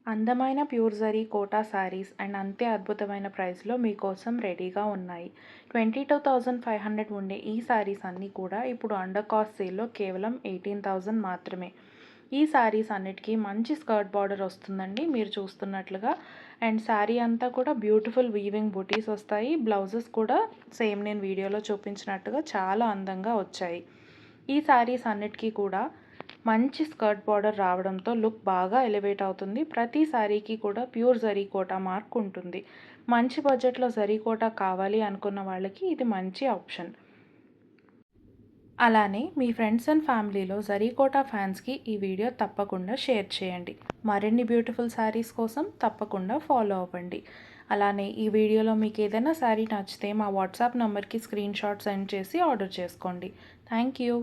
అందమైన pure zari Kota saris and అంతే అద్భుతమైన ప్రైస్లో మీకోసం రెడీగా ఉన్నాయి. 22,500 ఉండే ఈ శారీస్ అన్నీ కూడా ఇప్పుడు అండర్ కాస్ట్ సేల్లో కేవలం 18,000 మాత్రమే. ఈ శారీస్ అన్నిటికీ మంచి స్కర్ట్ బార్డర్ వస్తుందండి మీరు చూస్తున్నట్లుగా. అండ్ శారీ అంతా కూడా బ్యూటిఫుల్ వీవింగ్ బుటీస్ వస్తాయి. బ్లౌజెస్ కూడా సేమ్ నేను వీడియోలో చూపించినట్టుగా చాలా అందంగా వచ్చాయి. ఈ శారీస్ అన్నిటికీ కూడా మంచి స్కర్ట్ బార్డర్ రావడంతో లుక్ బాగా ఎలివేట్ అవుతుంది. ప్రతి శారీకి కూడా ప్యూర్ జరీ కోటా మార్క్ ఉంటుంది. మంచి బడ్జెట్లో జరీ కోటా కావాలి అనుకున్న వాళ్ళకి ఇది మంచి ఆప్షన్. అలానే మీ ఫ్రెండ్స్ అండ్ ఫ్యామిలీలో జరీ కోటా ఫ్యాన్స్కి ఈ వీడియో తప్పకుండా షేర్ చేయండి. మరిన్ని బ్యూటిఫుల్ శారీస్ కోసం తప్పకుండా ఫాలో అవ్వండి. అలానే ఈ వీడియోలో మీకు ఏదైనా శారీ నచ్చితే మా వాట్సాప్ నెంబర్కి స్క్రీన్ షాట్ సెండ్ చేసి ఆర్డర్ చేసుకోండి. Thank you.